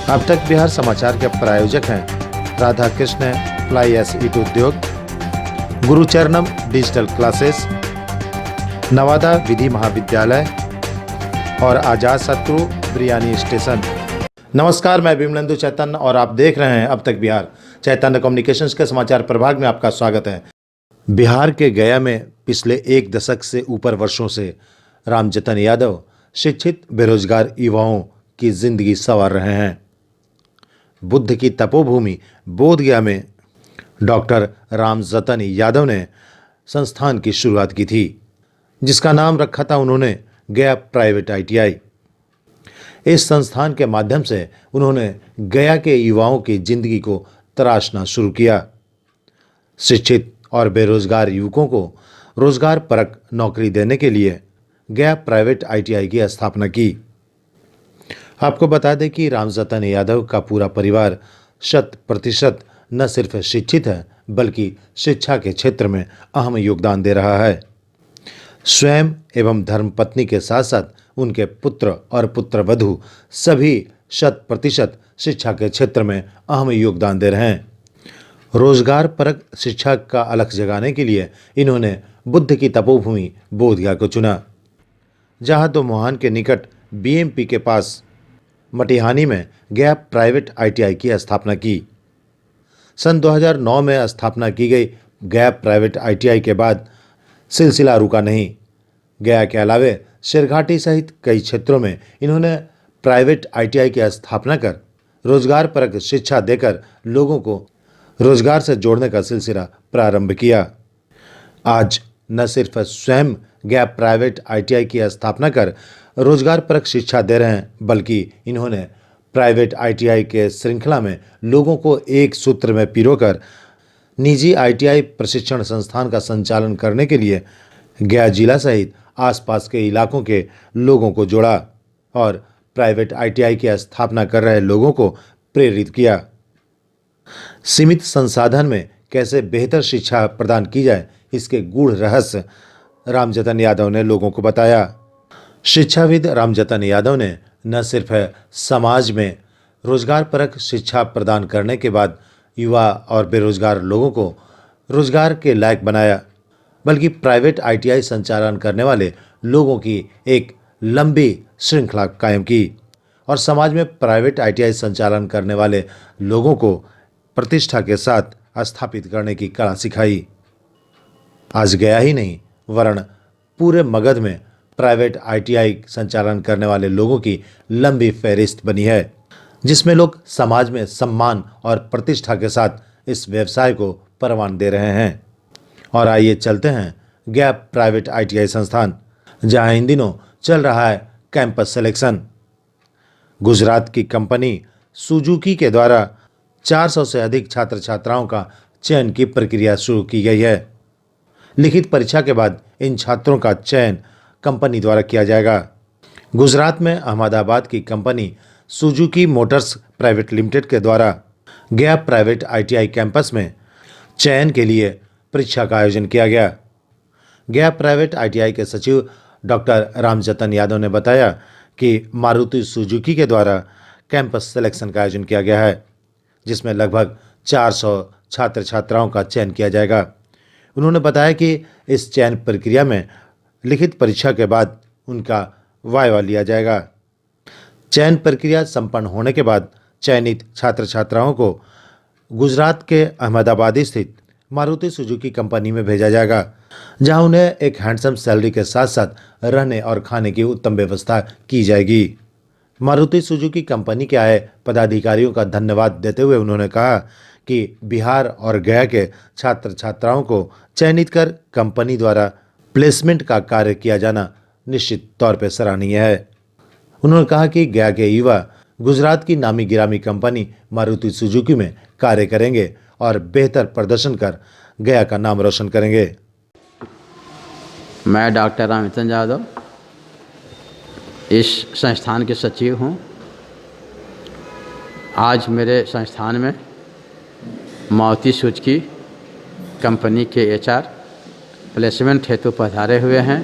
अब तक बिहार समाचार के प्रायोजक हैं राधा कृष्ण फ्लाई एस ईट उद्योग, गुरुचरणम डिजिटल क्लासेस, नवादा विधि महाविद्यालय और आजाद शत्रु बिरयानी स्टेशन। नमस्कार, मैं विमलेंदु चैतन्य और आप देख रहे हैं अब तक बिहार। चैतन्य कम्युनिकेशंस के समाचार प्रभाग में आपका स्वागत है। बिहार के गया में पिछले एक दशक से ऊपर वर्षों से रामजतन यादव शिक्षित बेरोजगार युवाओं की जिंदगी संवार रहे हैं। बुद्ध की तपोभूमि बोधगया में डॉक्टर रामजतन यादव ने संस्थान की शुरुआत की थी, जिसका नाम रखा था उन्होंने गया प्राइवेट ITI। इस संस्थान के माध्यम से उन्होंने गया के युवाओं की जिंदगी को तराशना शुरू किया। शिक्षित और बेरोजगार युवकों को रोजगार परक नौकरी देने के लिए गया प्राइवेट ITI की स्थापना की। आपको बता दें कि रामजतन यादव का पूरा परिवार 100% न सिर्फ शिक्षित है, बल्कि शिक्षा के क्षेत्र में अहम योगदान दे रहा है। स्वयं एवं धर्मपत्नी के साथ साथ उनके पुत्र और पुत्रवधू सभी 100% शिक्षा के क्षेत्र में अहम योगदान दे रहे हैं। रोजगार परक शिक्षा का अलख जगाने के लिए इन्होंने बुद्ध की तपोभूमि बोधगया को चुना, जहां दो मोहान के निकट BMP के पास मटिहानी में गया प्राइवेट ITI की स्थापना की। सन 2009 में स्थापना की गई गया प्राइवेट ITI के बाद सिलसिला रुका नहीं। गया के अलावे शेरघाटी सहित कई क्षेत्रों में इन्होंने प्राइवेट ITI की स्थापना कर रोजगार परक शिक्षा देकर लोगों को रोजगार से जोड़ने का सिलसिला प्रारंभ किया। आज न सिर्फ स्वयं गया प्राइवेट ITI की स्थापना कर रोजगार परक शिक्षा दे रहे हैं, बल्कि इन्होंने प्राइवेट ITI के श्रृंखला में लोगों को एक सूत्र में पिरोकर निजी ITI प्रशिक्षण संस्थान का संचालन करने के लिए गया जिला सहित आसपास के इलाकों के लोगों को जोड़ा और प्राइवेट ITI की स्थापना कर रहे लोगों को प्रेरित किया। सीमित संसाधन में कैसे बेहतर शिक्षा प्रदान की जाए, इसके गूढ़ रहस्य रामजतन यादव ने लोगों को बताया। शिक्षाविद रामजतन यादव ने न सिर्फ समाज में रोजगार परक शिक्षा प्रदान करने के बाद युवा और बेरोजगार लोगों को रोजगार के लायक बनाया, बल्कि प्राइवेट ITI संचालन करने वाले लोगों की एक लंबी श्रृंखला कायम की और समाज में प्राइवेट ITI संचालन करने वाले लोगों को प्रतिष्ठा के साथ स्थापित करने की कला सिखाई। आज गया ही नहीं वरन पूरे मगध में प्राइवेट ITI संचालन करने वाले लोगों की लंबी फहरिस्त बनी है, जिसमें लोग समाज में सम्मान और प्रतिष्ठा के साथ इस व्यवसाय को परवान दे रहे हैं। और आइए चलते हैं गया प्राइवेट ITI संस्थान, जहां इन दिनों चल रहा है कैंपस सिलेक्शन। गुजरात की कंपनी सुजुकी के द्वारा 400 से अधिक छात्र छात्राओं का चयन की प्रक्रिया शुरू की गई है। लिखित परीक्षा के बाद इन छात्रों का चयन कंपनी द्वारा किया जाएगा। गुजरात में अहमदाबाद की company Suzuki Motors private limited के द्वारा गया प्राइवेट ITI कैंपस में चयन के लिए परीक्षा का आयोजन किया गया। गया प्राइवेट ITI के सचिव डॉक्टर रामजतन यादव ने बताया कि मारुति सुजुकी के द्वारा कैंपस सिलेक्शन का आयोजन किया गया है, जिसमें लगभग 400 छात्र छात्राओं का चयन किया जाएगा। उन्होंने बताया कि इस चयन प्रक्रिया में लिखित परीक्षा के बाद उनका वाइवा लिया जाएगा। चयन प्रक्रिया संपन्न होने के बाद चयनित छात्र छात्राओं को गुजरात के अहमदाबाद स्थित मारुति सुजुकी कंपनी में भेजा जाएगा, जहां उन्हें एक हैंडसम सैलरी के साथ साथ रहने और खाने की उत्तम व्यवस्था की जाएगी। मारुति सुजुकी कंपनी के आए पदाधिकारियों का धन्यवाद देते हुए उन्होंने कहा कि बिहार और गया के छात्र छात्राओं को चयनित कर कंपनी द्वारा प्लेसमेंट का कार्य किया जाना निश्चित तौर पर सराहनीय है। उन्होंने कहा कि गया के युवा गुजरात की नामी गिरामी कंपनी मारुति सुजुकी में कार्य करेंगे और बेहतर प्रदर्शन कर गया का नाम रोशन करेंगे। मैं डॉक्टर रामजतन यादव इस संस्थान के सचिव हूँ। आज मेरे संस्थान में मारुति सुजुकी कंपनी के HR प्लेसमेंट हेतु पधारे हुए हैं।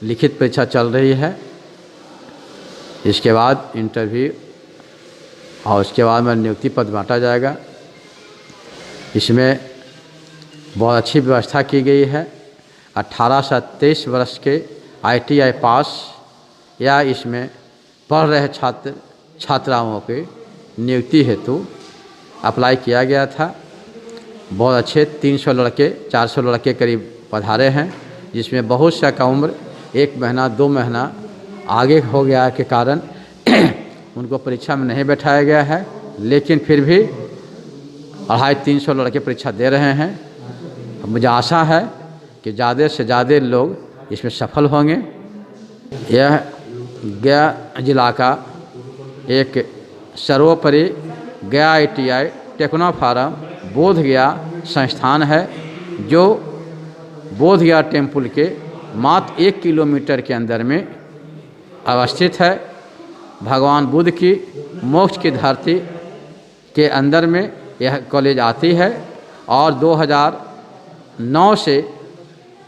लिखित परीक्षा चल रही है। इसके बाद इंटरव्यू और उसके बाद में नियुक्ति पद बांटा जाएगा। इसमें बहुत अच्छी व्यवस्था की गई है। 18 से 23 वर्ष के ITI पास या इसमें पढ़ रहे छात्र छात्राओं के नियुक्ति हेतु अप्लाई किया गया था। बहुत अच्छे 300 लड़के 400 लड़के करीब पधारे हैं, जिसमें बहुत सा का उम्र 1 महीना 2 महीना आगे हो गया के कारण उनको परीक्षा में नहीं बैठाया गया है, लेकिन फिर भी 250-300 लड़के परीक्षा दे रहे हैं। मुझे आशा है कि ज़्यादा से ज़्यादा लोग इसमें सफल होंगे। यह गया जिला का एक सर्वोपरि गया ITI टेक्नो फार्म बोध गया संस्थान है, जो बोध गया टेम्पल के मात्र 1 किलोमीटर के अंदर में अवस्थित है। भगवान बुद्ध की मोक्ष की धरती के अंदर में यह कॉलेज आती है और 2009 से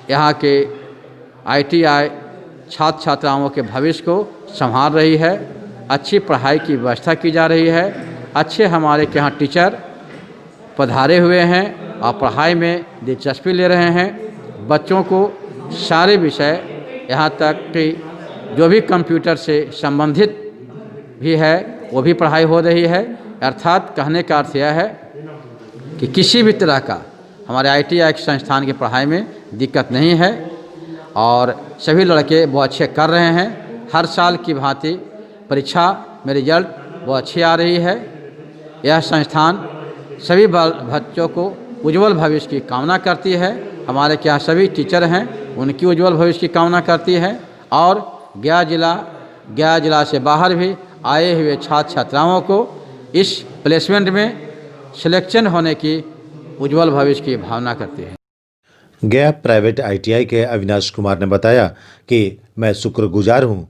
यहाँ के ITI छात्र छात्राओं के भविष्य को संभाल रही है। अच्छी पढ़ाई की व्यवस्था की जा रही है। अच्छे हमारे के यहाँ टीचर पधारे हुए हैं और पढ़ाई में दिलचस्पी ले रहे हैं। बच्चों को सारे विषय यहाँ तक कि जो भी कंप्यूटर से संबंधित भी है वो भी पढ़ाई हो रही है। अर्थात कहने का अर्थ यह है कि किसी भी तरह का हमारे ITI संस्थान की पढ़ाई में दिक्कत नहीं है और सभी लड़के बहुत अच्छे कर रहे हैं। हर साल की भांति परीक्षा में रिजल्ट बहुत अच्छी आ रही है। यह संस्थान सभी बच्चों को उज्जवल भविष्य की कामना करती है। हमारे क्या सभी टीचर हैं उनकी उज्जवल भविष्य की कामना करती है और गया जिला से बाहर भी आए हुए छात्र छात्राओं को इस प्लेसमेंट में सिलेक्शन होने की उज्जवल भविष्य की भावना करती है। गया प्राइवेट ITI के अविनाश कुमार ने बताया कि मैं शुक्रगुजार हूं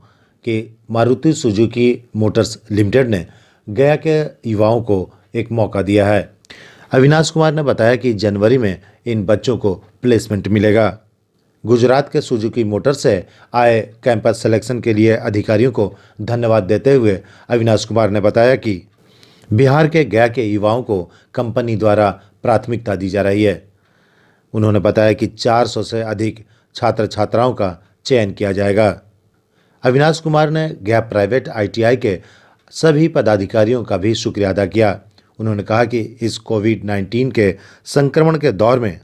कि मारुति सुजुकी मोटर्स लिमिटेड ने गया के युवाओं को एक मौका दिया है। अविनाश कुमार ने बताया कि जनवरी में इन बच्चों को प्लेसमेंट मिलेगा। गुजरात के सुजुकी मोटर से आए कैंपस सिलेक्शन के लिए अधिकारियों को धन्यवाद देते हुए अविनाश कुमार ने बताया कि बिहार के गया के युवाओं को कंपनी द्वारा प्राथमिकता दी जा रही है। उन्होंने बताया कि 400 से अधिक छात्र छात्राओं का चयन किया जाएगा। अविनाश कुमार ने गया प्राइवेट ITI के सभी पदाधिकारियों का भी शुक्रिया अदा किया। उन्होंने कहा कि इस कोविड-19 के संक्रमण के दौर में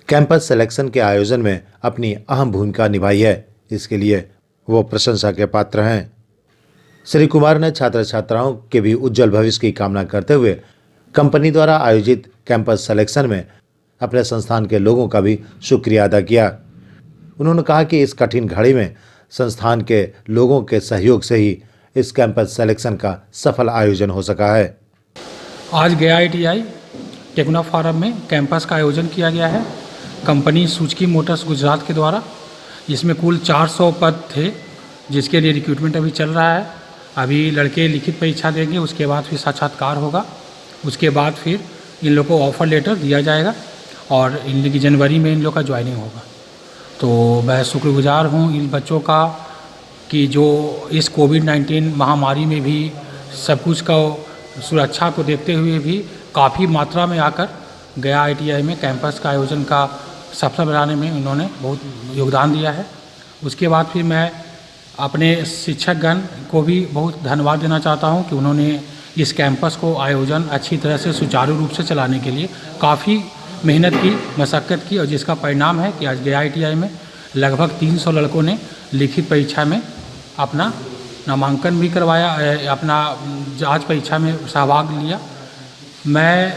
कैंपस सिलेक्शन के आयोजन में अपनी अहम भूमिका निभाई है, इसके लिए वो प्रशंसा के पात्र हैं। श्री कुमार ने छात्र छात्राओं के भी उज्जवल भविष्य की कामना करते हुए कंपनी द्वारा आयोजित कैंपस सिलेक्शन में अपने संस्थान के लोगों का भी शुक्रिया अदा किया। उन्होंने कहा कि इस कठिन घड़ी में संस्थान के लोगों के सहयोग से ही इस कैंपस सिलेक्शन का सफल आयोजन हो सका है। आज गया ITI टेक्नो फार्म में कैंपस का आयोजन किया गया है कंपनी सुजुकी मोटर्स गुजरात के द्वारा। इसमें कुल 400 पद थे, जिसके लिए रिक्रूटमेंट अभी चल रहा है। अभी लड़के लिखित परीक्षा देंगे, उसके बाद फिर साक्षात्कार होगा, उसके बाद फिर इन लोग को ऑफ़र लेटर दिया जाएगा और इन लोग की जनवरी में इन लोग का ज्वाइनिंग होगा। तो मैं शुक्रगुजार हूँ इन बच्चों का कि जो इस कोविड-19 महामारी में भी सब कुछ का सुरक्षा को देखते हुए भी काफ़ी मात्रा में आकर गया ITI में कैंपस का आयोजन का सफल बनाने में उन्होंने बहुत योगदान दिया है। उसके बाद फिर मैं अपने शिक्षकगण को भी बहुत धन्यवाद देना चाहता हूं कि उन्होंने इस कैंपस को आयोजन अच्छी तरह से सुचारू रूप से चलाने के लिए काफ़ी मेहनत की, मशक्क़त की और जिसका परिणाम है कि आज गया ITI में लगभग 300 लड़कों ने लिखित परीक्षा में अपना नामांकन भी करवाया, अपना जांच परीक्षा में सहभाग लिया। मैं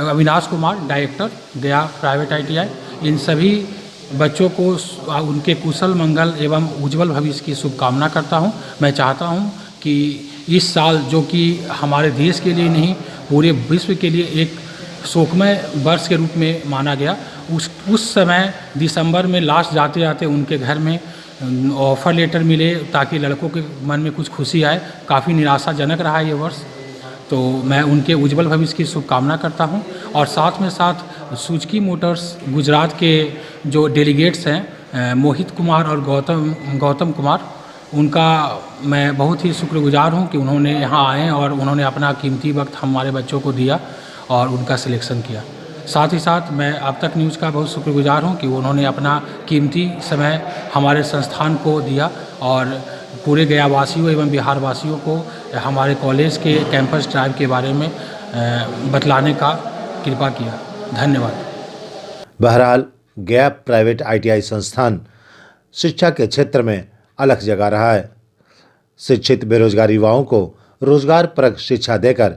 अविनाश कुमार, डायरेक्टर गया प्राइवेट ITI, इन सभी बच्चों को उनके कुशल मंगल एवं उज्जवल भविष्य की शुभकामना करता हूं। मैं चाहता हूं कि इस साल, जो कि हमारे देश के लिए नहीं पूरे विश्व के लिए एक शोकमय वर्ष के रूप में माना गया, उस समय दिसंबर में लास्ट जाते जाते उनके घर में ऑफ़र लेटर मिले ताकि लड़कों के मन में कुछ खुशी आए। काफ़ी निराशाजनक रहा ये वर्ष, तो मैं उनके उज्जवल भविष्य की शुभकामना करता हूं। और साथ में साथ सुजुकी मोटर्स गुजरात के जो डेलीगेट्स हैं मोहित कुमार और गौतम कुमार, उनका मैं बहुत ही शुक्रगुजार हूं कि उन्होंने यहाँ आए और उन्होंने अपना कीमती वक्त हमारे बच्चों को दिया और उनका सिलेक्शन किया। साथ ही साथ मैं अब तक न्यूज़ का बहुत शुक्रगुजार हूं कि उन्होंने अपना कीमती समय हमारे संस्थान को दिया और पूरे गया वासियों एवं बिहार वासियों को हमारे कॉलेज के कैंपस ड्राइव के बारे में बतलाने का कृपा किया। धन्यवाद। बहरहाल गया प्राइवेट ITI संस्थान शिक्षा के क्षेत्र में अलग जगह रहा है। शिक्षित बेरोजगार युवाओं को रोजगारपरक शिक्षा देकर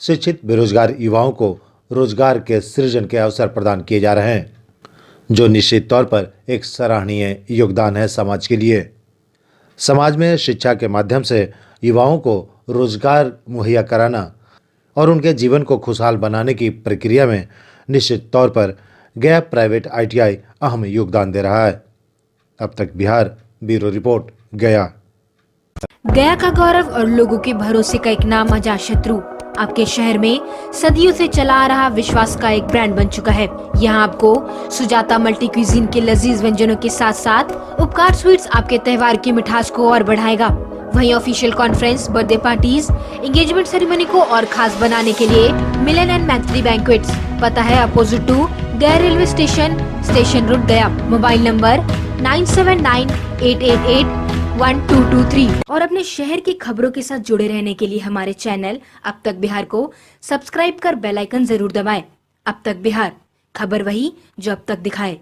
शिक्षित बेरोजगार युवाओं को रोजगार के सृजन के अवसर प्रदान किए जा रहे हैं, जो निश्चित तौर पर एक सराहनीय योगदान है समाज के लिए। समाज में शिक्षा के माध्यम से युवाओं को रोजगार मुहैया कराना और उनके जीवन को खुशहाल बनाने की प्रक्रिया में निश्चित तौर पर गया प्राइवेट ITI अहम योगदान दे रहा है। अब तक बिहार ब्यूरो रिपोर्ट गया। गया का गौरव और लोगों के भरोसे का एक नाम अजातशत्रु आपके शहर में सदियों से चला आ रहा विश्वास का एक ब्रांड बन चुका है। यहाँ आपको सुजाता मल्टी क्यूजीन के लजीज व्यंजनों के साथ साथ उपकार स्वीट्स आपके त्योहार की मिठास को और बढ़ाएगा। वहीं official conference, birthday parties, engagement ceremony को और खास बनाने के लिए मिलन एंड मैत्री बैंक्वेट्स, पता है अपोजिट टू गया रेलवे स्टेशन, स्टेशन रोड गया। Mobile number 9798881223। और अपने शहर की खबरों के साथ जुड़े रहने के लिए हमारे चैनल अब तक बिहार को सब्सक्राइब कर बेल आइकन जरूर दबाएं। अब तक बिहार, खबर वही जो अब तक दिखाए।